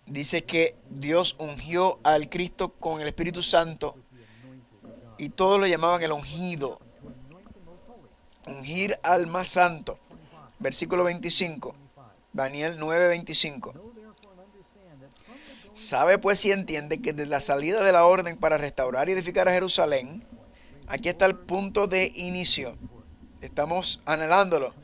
Dice que Dios ungió al Cristo con el Espíritu Santo y todos lo llamaban el ungido. Ungir al más santo. Versículo 25. Daniel 9:25. Sabe pues y entiende que desde la salida de la orden para restaurar y edificar a Jerusalén, aquí está el punto de inicio. Estamos anhelándolo.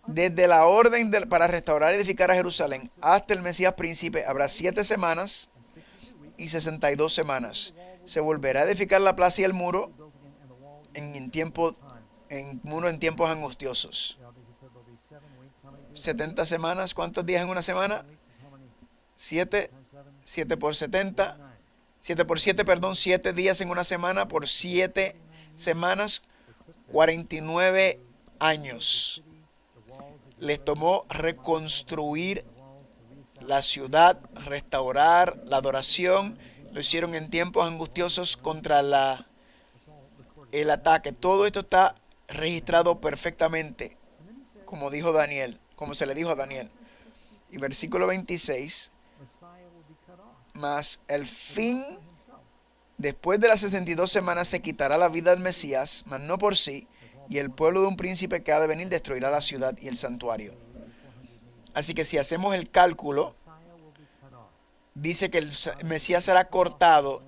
Desde la orden para restaurar y edificar a Jerusalén hasta el Mesías príncipe habrá 7 semanas y 62 semanas. Se volverá a edificar la plaza y el muro en tiempos angustiosos. 70 semanas, ¿cuántos días en una semana? 7, 7 por 70, 7 por 7, perdón, 7 días en una semana por 7 semanas, 49 años. Les tomó reconstruir la ciudad, restaurar la adoración. Lo hicieron en tiempos angustiosos contra el ataque. Todo esto está registrado perfectamente, como dijo Daniel, como se le dijo a Daniel. Y versículo 26, mas el fin, después de las 62 semanas, se quitará la vida del Mesías, mas no por sí, y el pueblo de un príncipe que ha de venir destruirá la ciudad y el santuario. Así que si hacemos el cálculo, dice que el Mesías será cortado.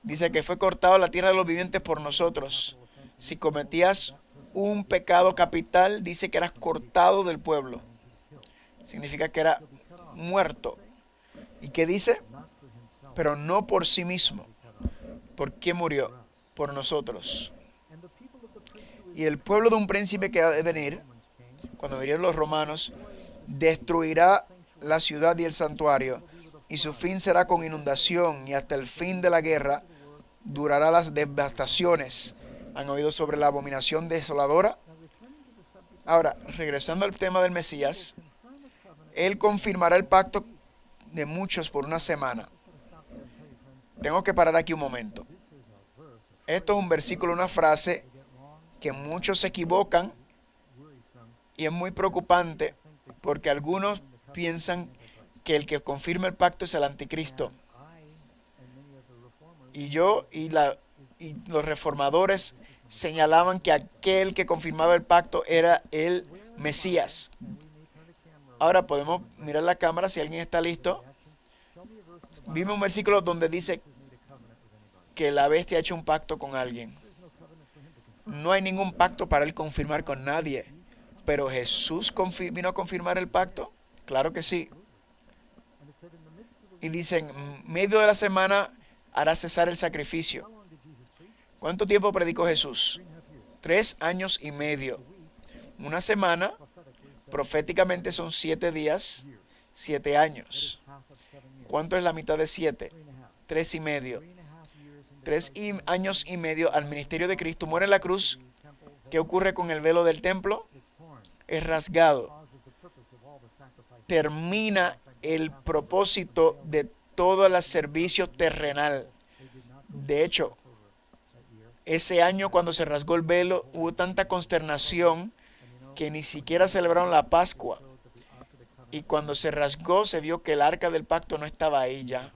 Dice que fue cortado la tierra de los vivientes por nosotros. Si cometías un pecado capital, dice que eras cortado del pueblo. Significa que era muerto. ¿Y qué dice? Pero no por sí mismo. ¿Por qué murió? Por nosotros. Y el pueblo de un príncipe que ha de venir, cuando vinieron los romanos, destruirá la ciudad y el santuario, y su fin será con inundación, y hasta el fin de la guerra durará las devastaciones. ¿Han oído sobre la abominación desoladora? Ahora, regresando al tema del Mesías, él confirmará el pacto de muchos por una semana. Tengo que parar aquí un momento. Esto es un versículo, una frase que muchos se equivocan y es muy preocupante porque algunos piensan que el que confirma el pacto es el anticristo. Y los reformadores señalaban que aquel que confirmaba el pacto era el Mesías. Ahora podemos mirar la cámara si alguien está listo. Vimos un versículo donde dice que la bestia ha hecho un pacto con alguien. No hay ningún pacto para él confirmar con nadie. Pero Jesús vino a confirmar el pacto. Claro que sí. Y dice, en medio de la semana hará cesar el sacrificio. ¿Cuánto tiempo predicó Jesús? 3 años y medio. Una semana, proféticamente son 7 días, 7 años. ¿Cuánto es la mitad de 7? 3 y medio. 3 años y medio al ministerio de Cristo. Muere en la cruz. ¿Qué ocurre con el velo del templo? Es rasgado. Termina el propósito de todo el servicio terrenal. De hecho, ese año cuando se rasgó el velo hubo tanta consternación que ni siquiera celebraron la Pascua. Y cuando se rasgó se vio que el arca del pacto no estaba ahí ya.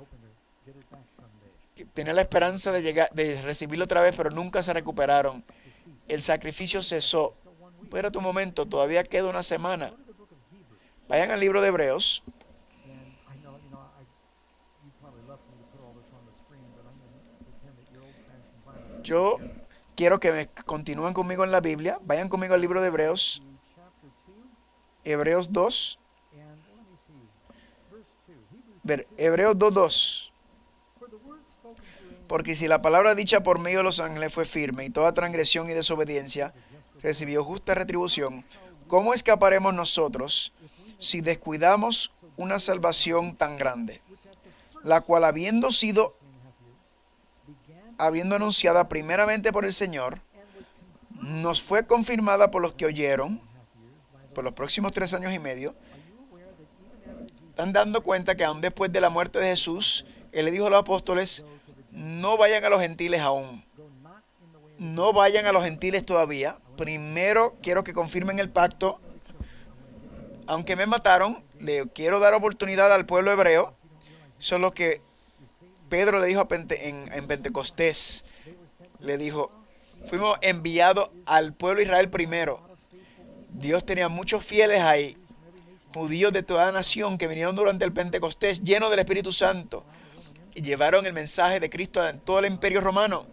Tenía la esperanza de recibirlo otra vez, pero nunca se recuperaron. El sacrificio cesó. Espérate un momento, todavía queda una semana. Vayan al libro de Hebreos. Yo quiero que me continúen conmigo en la Biblia. Vayan conmigo al libro de Hebreos. Hebreos 2. Hebreos 2:2. Porque si la palabra dicha por medio de los ángeles fue firme y toda transgresión y desobediencia recibió justa retribución, ¿cómo escaparemos nosotros si descuidamos una salvación tan grande, la cual habiendo anunciada primeramente por el Señor, nos fue confirmada por los que oyeron por los próximos 3 años y medio? Están dando cuenta que aún después de la muerte de Jesús, Él le dijo a los apóstoles, no vayan a los gentiles aún. No vayan a los gentiles todavía. Primero quiero que confirmen el pacto. aunque me mataron, le quiero dar oportunidad al pueblo hebreo. Eso es lo que Pedro le dijo en Pentecostés. Le dijo, fuimos enviados al pueblo de Israel primero. Dios tenía muchos fieles ahí, judíos de toda nación que vinieron durante el Pentecostés llenos del Espíritu Santo y llevaron el mensaje de Cristo a todo el imperio romano.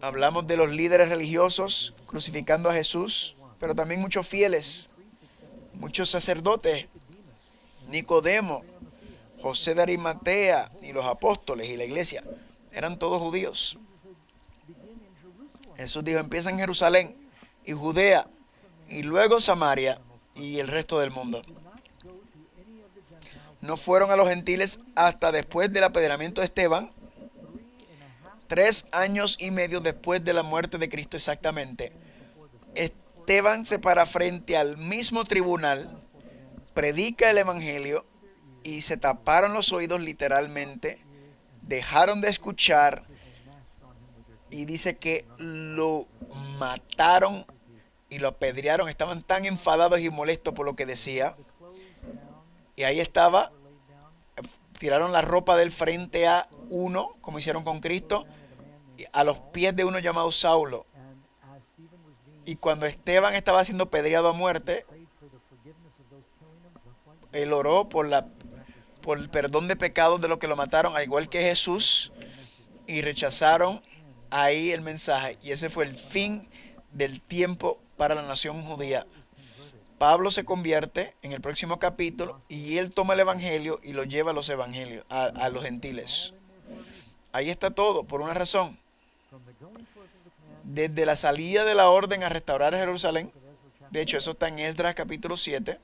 Hablamos de los líderes religiosos crucificando a Jesús, pero también muchos fieles, muchos sacerdotes, Nicodemo, José de Arimatea y los apóstoles y la iglesia. Eran todos judíos. Jesús dijo, empieza en Jerusalén y Judea y luego Samaria y el resto del mundo. No fueron a los gentiles hasta después del apedreamiento de Esteban, 3 años y medio después de la muerte de Cristo exactamente. Esteban se para frente al mismo tribunal, predica el evangelio y se taparon los oídos literalmente, dejaron de escuchar y dice que lo mataron y lo apedrearon. Estaban tan enfadados y molestos por lo que decía. Y ahí estaba, tiraron la ropa del frente a uno, como hicieron con Cristo, a los pies de uno llamado Saulo. Y cuando Esteban estaba siendo apedreado a muerte, él oró por el perdón de pecados de los que lo mataron, al igual que Jesús, y rechazaron ahí el mensaje. Y ese fue el fin del tiempo para la nación judía. Pablo se convierte en el próximo capítulo y él toma el evangelio y lo lleva a los evangelios, a los gentiles. Ahí está todo, por una razón. Desde la salida de la orden a restaurar Jerusalén, de hecho eso está en Esdras capítulo 7,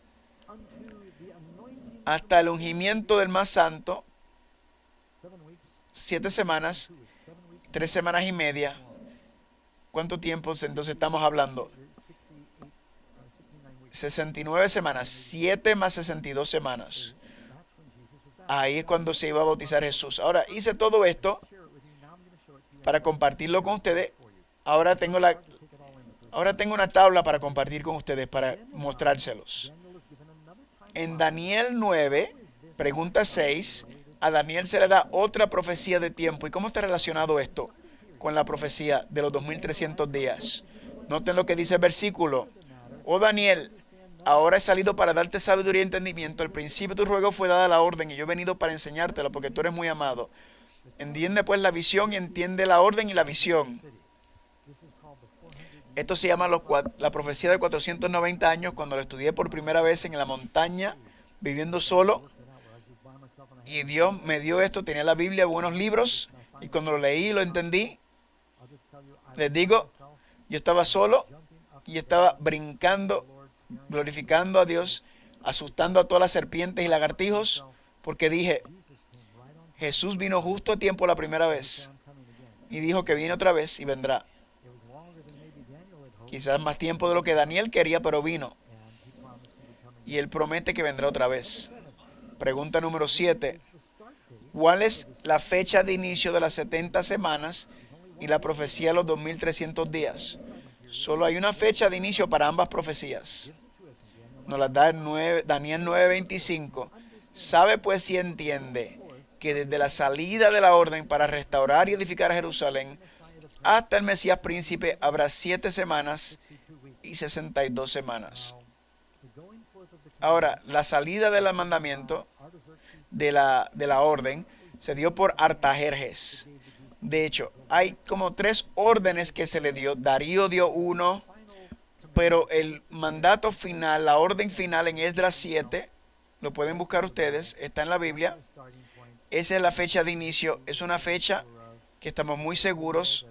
hasta el ungimiento del más santo, 7 semanas, 3 semanas y media. ¿Cuánto tiempo entonces estamos hablando? 69 semanas, 7 más 62 semanas. Ahí es cuando se iba a bautizar Jesús. Ahora, hice todo esto para compartirlo con ustedes. Ahora tengo una tabla para compartir con ustedes, para mostrárselos. En Daniel 9, pregunta 6, a Daniel se le da otra profecía de tiempo. ¿Y cómo está relacionado esto con la profecía de los 2300 días? Noten lo que dice el versículo. Oh Daniel, ahora he salido para darte sabiduría y entendimiento. Al principio de tu ruego fue dada la orden y yo he venido para enseñártela porque tú eres muy amado. Entiende pues la visión y entiende la orden y la visión. Esto se llama la profecía de 490 años, cuando lo estudié por primera vez en la montaña, viviendo solo. Y Dios me dio esto, tenía la Biblia, buenos libros, y cuando lo leí y lo entendí, les digo, yo estaba solo y estaba brincando, glorificando a Dios, asustando a todas las serpientes y lagartijos, porque dije, Jesús vino justo a tiempo la primera vez, y dijo que viene otra vez y vendrá. Quizás más tiempo de lo que Daniel quería, pero vino. Y él promete que vendrá otra vez. Pregunta número 7. ¿Cuál es la fecha de inicio de las 70 semanas y la profecía de los 2300 días? Solo hay una fecha de inicio para ambas profecías. Nos las da Daniel 9:25. Sabe pues si entiende que desde la salida de la orden para restaurar y edificar a Jerusalén hasta el Mesías príncipe habrá 7 semanas y 62 semanas. Ahora, la salida del mandamiento de la orden se dio por Artajerjes. De hecho, hay como 3 órdenes que se le dio. Darío dio uno, pero el mandato final, la orden final en Esdras 7, lo pueden buscar ustedes, está en la Biblia. Esa es la fecha de inicio. Es una fecha que estamos muy seguros,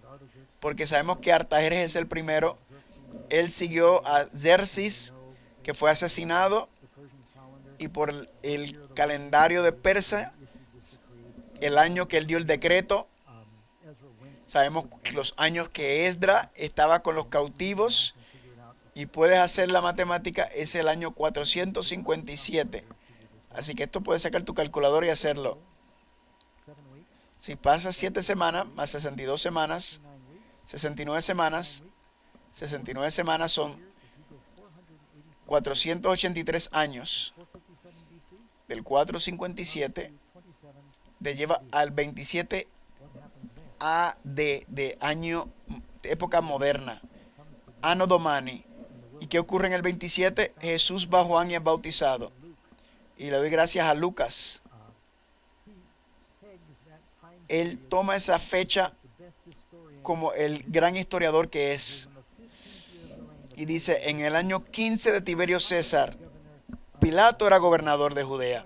porque sabemos que Artajerjes es el primero. Él siguió a Xerxes, que fue asesinado, y por el calendario de Persia, el año que él dio el decreto, sabemos los años que Esdras estaba con los cautivos, y puedes hacer la matemática, es el año 457. Así que esto puedes sacar tu calculadora y hacerlo. Si pasas 7 semanas más 62 semanas, 69 semanas, 69 semanas son 483 años, del 457, te lleva al 27 AD, de año, de época moderna, Anno Domini. ¿Y qué ocurre en el 27? Jesús va a Juan y es bautizado. Y le doy gracias a Lucas. Él toma esa fecha como el gran historiador que es. Y dice, en el año 15 de Tiberio César, Pilato era gobernador de Judea.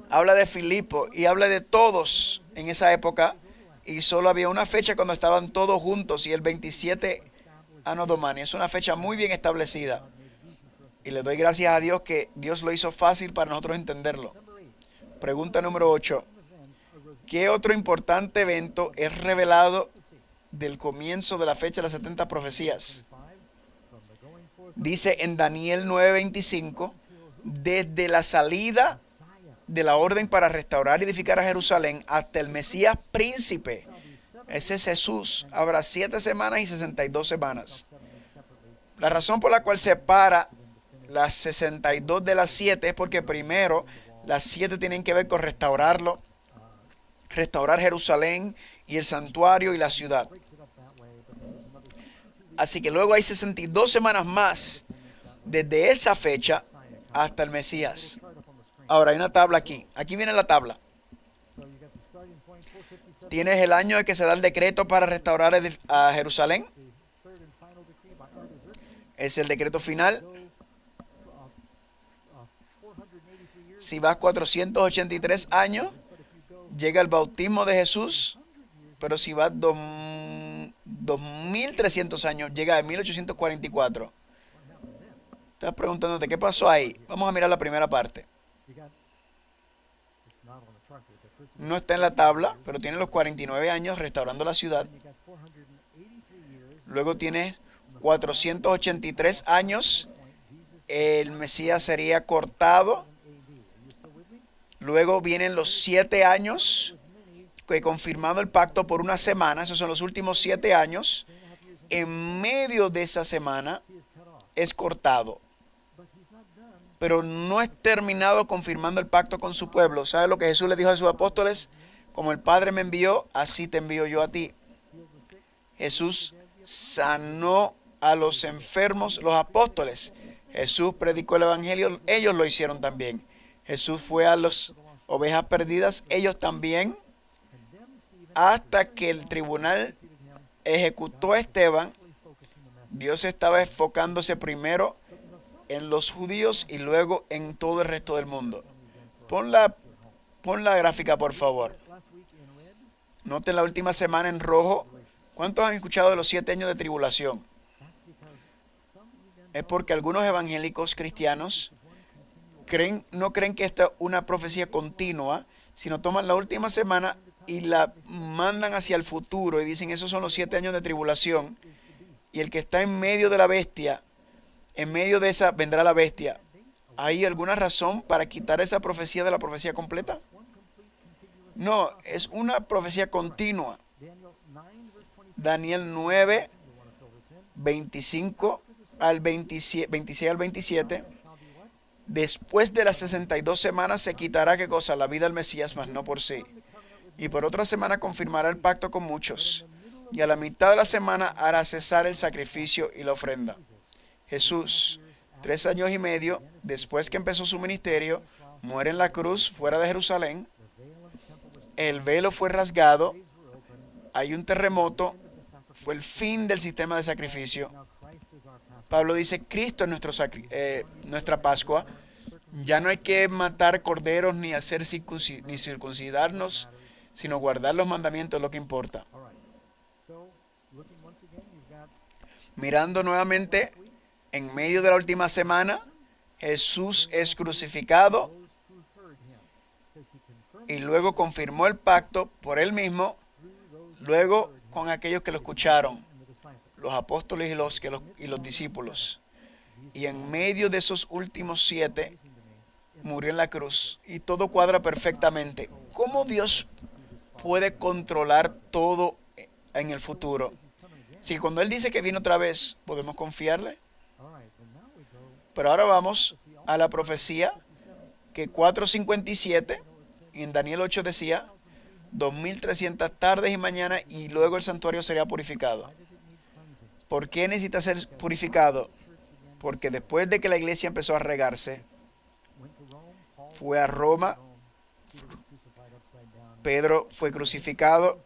Habla de Filipo y habla de todos en esa época. Y solo había una fecha cuando estaban todos juntos, y el 27 Anno Domini. Es una fecha muy bien establecida. Y le doy gracias a Dios que Dios lo hizo fácil para nosotros entenderlo. Pregunta número 8. ¿Qué otro importante evento es revelado del comienzo de la fecha de las 70 profecías? Dice en Daniel 9:25, desde la salida de la orden para restaurar y edificar a Jerusalén hasta el Mesías príncipe, ese es Jesús, habrá 7 semanas y 62 semanas. La razón por la cual separa las 62 de las 7 es porque primero las 7 tienen que ver con restaurarlo, restaurar Jerusalén y el santuario y la ciudad. Así que luego hay 62 semanas más desde esa fecha hasta el Mesías. Ahora hay una tabla aquí. Aquí viene la tabla. Tienes el año en que se da el decreto para restaurar a Jerusalén. Es el decreto final. Si vas 483 años, llega el bautismo de Jesús. Pero si vas 2300 años, llega en 1844. Estás preguntándote qué pasó ahí. Vamos a mirar la primera parte. No está en la tabla, pero tiene los 49 años restaurando la ciudad. Luego tienes 483 años. El Mesías sería cortado. Luego vienen los 7 años, que confirmado el pacto por una semana. Esos son los últimos 7 años. En medio de esa semana es cortado. Pero no es terminado confirmando el pacto con su pueblo. ¿Sabe lo que Jesús le dijo a sus apóstoles? Como el Padre me envió, así te envío yo a ti. Jesús sanó a los enfermos, los apóstoles. Jesús predicó el evangelio, ellos lo hicieron también. Jesús fue a las ovejas perdidas, ellos también. Hasta que el tribunal ejecutó a Esteban, Dios estaba enfocándose primero en los judíos y luego en todo el resto del mundo. Pon la gráfica, por favor. Noten la última semana en rojo. ¿Cuántos han escuchado de los 7 años de tribulación? Es porque algunos evangélicos cristianos no creen que esta es una profecía continua, sino toman la última semana y la mandan hacia el futuro y dicen esos son los 7 años de tribulación. Y el que está en medio de la bestia, en medio de esa vendrá la bestia. ¿Hay alguna razón para quitar esa profecía de la profecía completa? No, es una profecía continua. Daniel 9, 25 al 26 al 27. Después de las 62 semanas se quitará, ¿qué cosa? La vida del Mesías, mas no por sí. Y por otra semana confirmará el pacto con muchos. Y a la mitad de la semana hará cesar el sacrificio y la ofrenda. Jesús, 3 años y medio después que empezó su ministerio, muere en la cruz fuera de Jerusalén. El velo fue rasgado. Hay un terremoto. Fue el fin del sistema de sacrificio. Pablo dice, Cristo es nuestra Pascua. Ya no hay que matar corderos ni hacer ni circuncidarnos, sino guardar los mandamientos es lo que importa. Mirando nuevamente, en medio de la última semana, Jesús es crucificado y luego confirmó el pacto por él mismo, luego con aquellos que lo escucharon, los apóstoles y los discípulos. Y en medio de esos últimos 7, murió en la cruz. Y todo cuadra perfectamente. ¿Cómo Dios puede controlar todo en el futuro? Si cuando Él dice que viene otra vez, ¿podemos confiarle? Pero ahora vamos a la profecía que 4:57 en Daniel 8 decía 2300 tardes y mañanas y luego el santuario sería purificado. ¿Por qué necesita ser purificado? Porque después de que la iglesia empezó a regarse, fue a Roma, Pedro fue crucificado,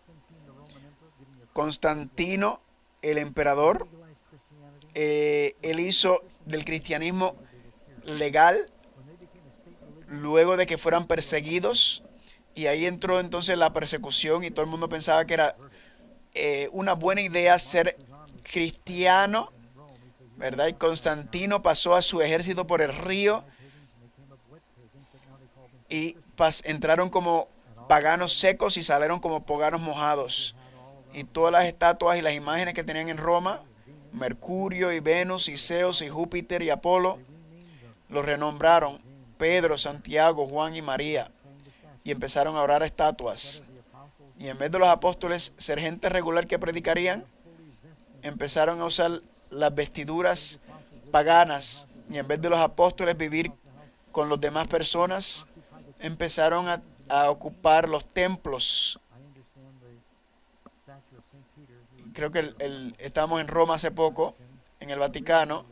Constantino, el emperador, él hizo del cristianismo legal luego de que fueran perseguidos, y ahí entró entonces la persecución y todo el mundo pensaba que era una buena idea ser cristiano, ¿verdad? Y Constantino pasó a su ejército por el río y entraron como paganos secos y salieron como paganos mojados. Y todas las estatuas y las imágenes que tenían en Roma, Mercurio y Venus y Zeus y Júpiter y Apolo, los renombraron Pedro, Santiago, Juan y María, y empezaron a orar a estatuas. Y en vez de los apóstoles ser gente regular que predicarían, empezaron a usar las vestiduras paganas, y en vez de los apóstoles vivir con las demás personas, empezaron a ocupar los templos. Creo que estábamos en Roma hace poco, en el Vaticano.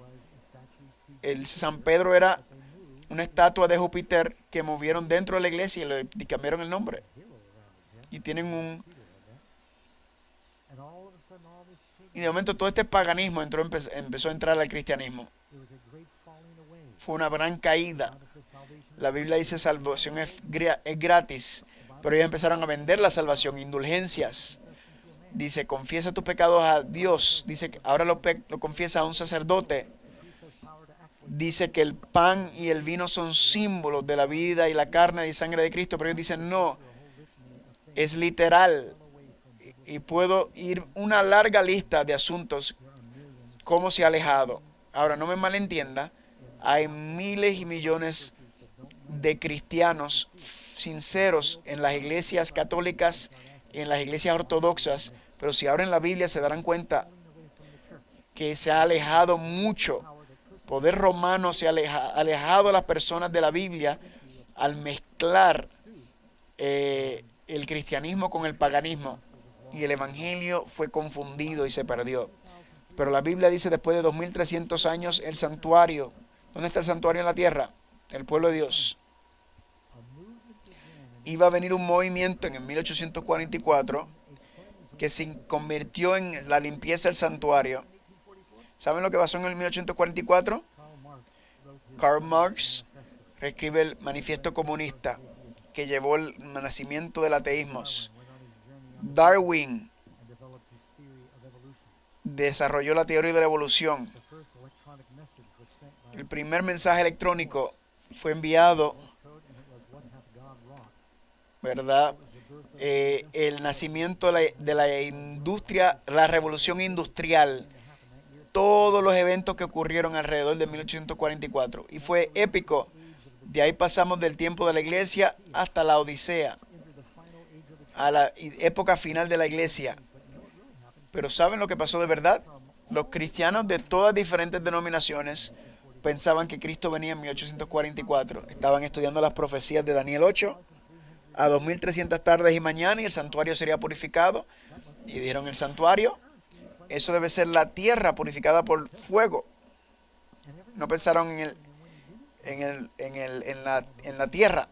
El San Pedro era una estatua de Júpiter que movieron dentro de la iglesia y le cambiaron el nombre. Y tienen y de momento todo este paganismo empezó a entrar al cristianismo. Fue una gran caída. La Biblia dice salvación es gratis, pero ellos empezaron a vender la salvación, indulgencias. Dice, confiesa tus pecados a Dios. Dice que ahora lo confiesa a un sacerdote. Dice que el pan y el vino son símbolos de la vida y la carne y sangre de Cristo, pero ellos dicen no, es literal. Y puedo ir una larga lista de asuntos, cómo se ha alejado. Ahora, no me malentienda, hay miles y millones de cristianos sinceros en las iglesias católicas y en las iglesias ortodoxas, pero si abren la Biblia se darán cuenta que se ha alejado mucho. Poder romano se ha alejado a las personas de la Biblia al mezclar el cristianismo con el paganismo, y el evangelio fue confundido y se perdió. Pero la Biblia dice después de 2300 años el santuario. ¿Dónde está el santuario en la tierra? El pueblo de Dios. Iba a venir un movimiento en el 1844 que se convirtió en la limpieza del santuario. ¿Saben lo que pasó en el 1844? Karl Marx reescribe el Manifiesto Comunista, que llevó el nacimiento del ateísmo. Darwin desarrolló la teoría de la evolución. El primer mensaje electrónico fue enviado, ¿verdad? El nacimiento de la industria, la revolución industrial, todos los eventos que ocurrieron alrededor de 1844. Y fue épico. De ahí pasamos del tiempo de la iglesia hasta la Odisea, a la época final de la iglesia. Pero ¿saben lo que pasó de verdad? Los cristianos de todas diferentes denominaciones pensaban que Cristo venía en 1844. Estaban estudiando las profecías de Daniel 8. A 2300 tardes y mañana y el santuario sería purificado. Y dijeron el santuario, eso debe ser la tierra purificada por fuego. No pensaron en la tierra.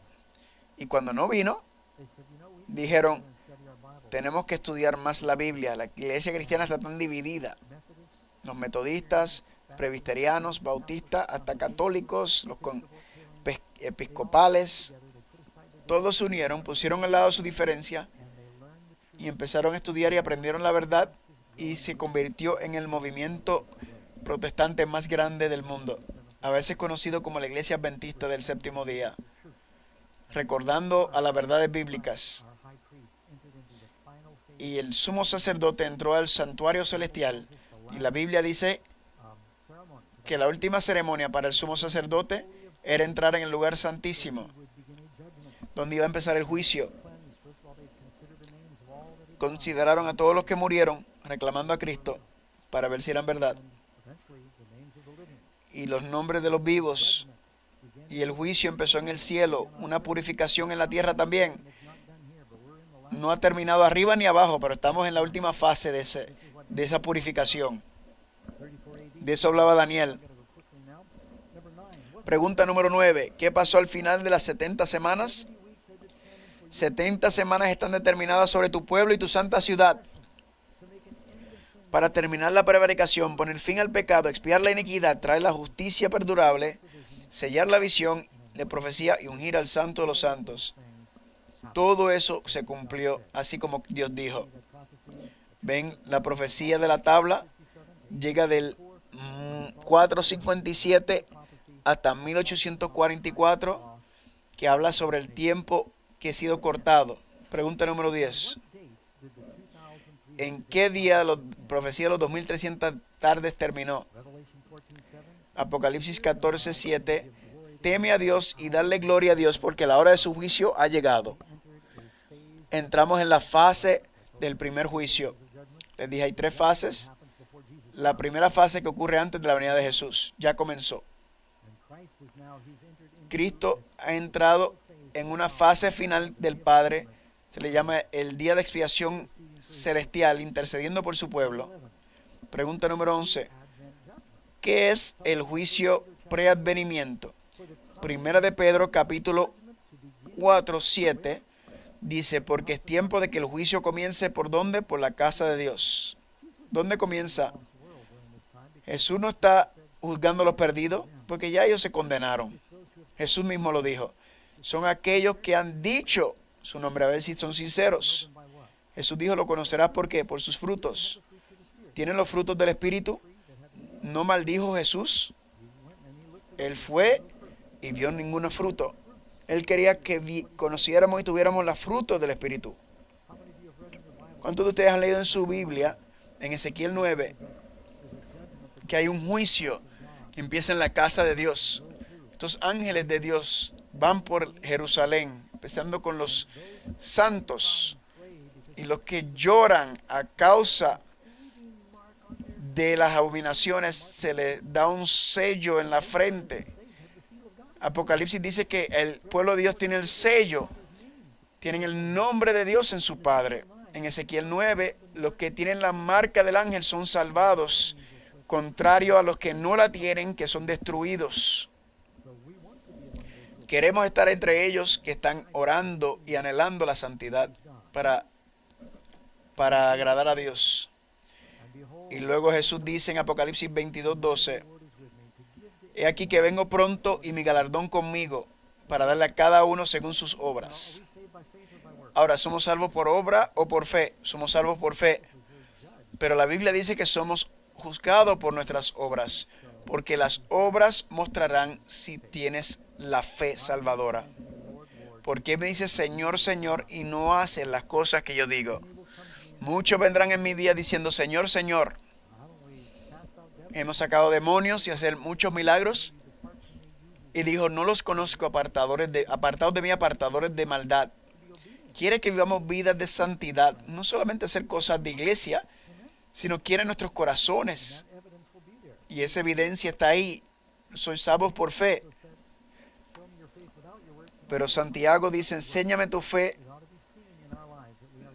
Y cuando no vino, dijeron, tenemos que estudiar más la Biblia. La iglesia cristiana está tan dividida. Los metodistas, presbiterianos, bautistas, hasta católicos, los episcopales, todos se unieron, pusieron al lado su diferencia y empezaron a estudiar y aprendieron la verdad, y se convirtió en el movimiento protestante más grande del mundo, a veces conocido como la Iglesia Adventista del Séptimo Día, recordando a las verdades bíblicas. Y el sumo sacerdote entró al santuario celestial, y la Biblia dice que la última ceremonia para el sumo sacerdote era entrar en el lugar santísimo, donde iba a empezar el juicio. Consideraron a todos los que murieron reclamando a Cristo para ver si eran verdad. y los nombres de los vivos. Y el juicio empezó en el cielo, una purificación en la tierra también. No ha terminado arriba ni abajo, pero estamos en la última fase de esa purificación. De eso hablaba Daniel. Pregunta número 9. ¿Qué pasó al final de las 70 semanas? 70 semanas están determinadas sobre tu pueblo y tu santa ciudad, para terminar la prevaricación, poner fin al pecado, expiar la iniquidad, traer la justicia perdurable, sellar la visión, la profecía y ungir al santo de los santos. Todo eso se cumplió así como Dios dijo. Ven, la profecía de la tabla llega del 457 hasta 1844, que habla sobre el tiempo que ha sido cortado. Pregunta número 10. ¿En qué día la profecía de los 2300 tardes terminó? Apocalipsis 14:7. Teme a Dios y darle gloria a Dios, porque la hora de su juicio ha llegado. Entramos en la fase del primer juicio. Les dije, hay 3 fases. La primera fase, que ocurre antes de la venida de Jesús, ya comenzó. Cristo ha entrado en una fase final del Padre. Se le llama el día de expiación celestial, intercediendo por su pueblo. Pregunta número 11. ¿Qué es el juicio preadvenimiento? Primera de Pedro, capítulo 4:7, dice, porque es tiempo de que el juicio comience, ¿por dónde? Por la casa de Dios. ¿Dónde comienza? Jesús no está juzgando a los perdidos, porque ya ellos se condenaron. Jesús mismo lo dijo. Son aquellos que han dicho su nombre, a ver si son sinceros. Jesús dijo, lo conocerás, ¿por qué? Por sus frutos. ¿Tienen los frutos del Espíritu? No maldijo Jesús. Él fue y vio ningún fruto. Él quería que conociéramos y tuviéramos los frutos del Espíritu. ¿Cuántos de ustedes han leído en su Biblia, en Ezequiel 9, que hay un juicio que empieza en la casa de Dios? Estos ángeles de Dios van por Jerusalén, empezando con los santos y los que lloran a causa de las abominaciones, se les da un sello en la frente. Apocalipsis dice que el pueblo de Dios tiene el sello, tienen el nombre de Dios en su Padre. En Ezequiel 9, los que tienen la marca del ángel son salvados, contrario a los que no la tienen, que son destruidos. Queremos estar entre ellos que están orando y anhelando la santidad para agradar a Dios. Y luego Jesús dice en Apocalipsis 22:12, he aquí que vengo pronto y mi galardón conmigo, para darle a cada uno según sus obras. Ahora, ¿somos salvos por obra o por fe? Somos salvos por fe. Pero la Biblia dice que somos juzgados por nuestras obras, porque las obras mostrarán si tienes la fe salvadora. ¿Por qué me dices Señor, Señor, y no haces las cosas que yo digo? Muchos vendrán en mi día diciendo, Señor, Señor. Hemos sacado demonios y hacer muchos milagros. Y dijo, no los conozco, apartados de mí, apartadores de maldad. Quiere que vivamos vidas de santidad, no solamente hacer cosas de iglesia, sino quiere nuestros corazones. Y esa evidencia está ahí. Soy salvos por fe. Pero Santiago dice, enséñame tu fe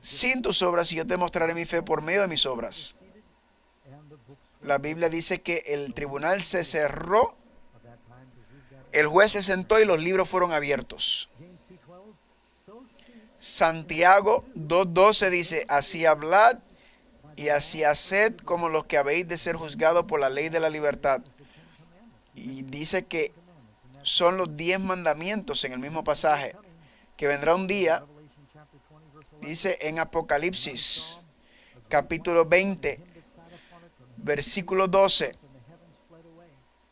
sin tus obras y yo te mostraré mi fe por medio de mis obras. La Biblia dice que el tribunal se cerró, el juez se sentó y los libros fueron abiertos. Santiago 2:12 dice, así hablad y así haced como los que habéis de ser juzgados por la ley de la libertad. Y dice que son los 10 mandamientos en el mismo pasaje, que vendrá un día, dice en Apocalipsis, capítulo 20, versículo 12,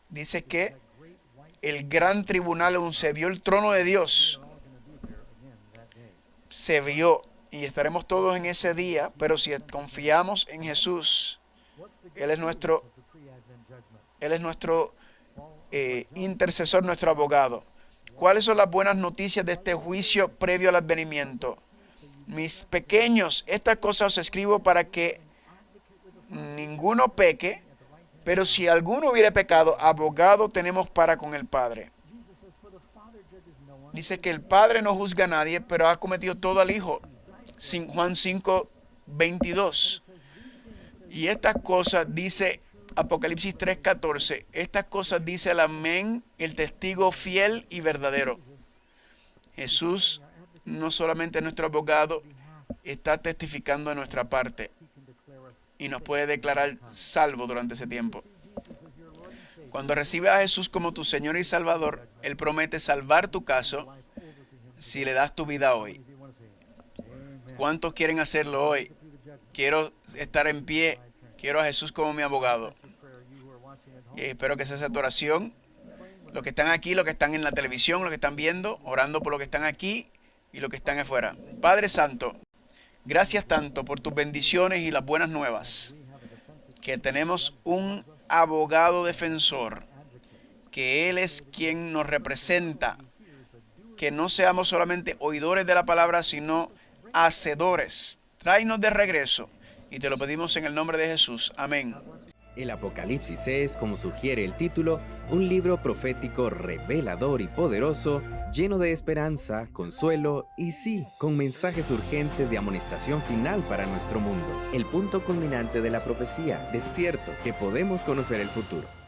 dice que el gran tribunal, se vio el trono de Dios, se vio, y estaremos todos en ese día, pero si confiamos en Jesús, Él es nuestro intercesor, nuestro abogado. ¿Cuáles son las buenas noticias de este juicio previo al advenimiento? Mis pequeños, estas cosas os escribo para que ninguno peque Pero si alguno hubiere pecado, abogado tenemos para con el Padre. Dice que el Padre no juzga a nadie, pero ha cometido todo al Hijo. Juan 5:22. Y estas cosas dice Apocalipsis 3:14. Estas cosas dice el Amén, el testigo fiel y verdadero. Jesús no solamente es nuestro abogado, está testificando de nuestra parte y nos puede declarar salvo durante ese tiempo. Cuando recibes a Jesús como tu Señor y Salvador, Él promete salvar tu caso si le das tu vida hoy. ¿Cuántos quieren hacerlo hoy? Quiero estar en pie, quiero a Jesús como mi abogado. Y espero que sea esa tu oración. Los que están aquí, los que están en la televisión, los que están viendo, orando por los que están aquí y los que están afuera. Padre Santo, gracias tanto por tus bendiciones y las buenas nuevas, que tenemos un abogado defensor, que Él es quien nos representa, que no seamos solamente oidores de la palabra, sino hacedores. Tráenos de regreso y te lo pedimos en el nombre de Jesús. Amén. El Apocalipsis es, como sugiere el título, un libro profético revelador y poderoso, lleno de esperanza, consuelo y sí, con mensajes urgentes de amonestación final para nuestro mundo. El punto culminante de la profecía, es cierto que podemos conocer el futuro.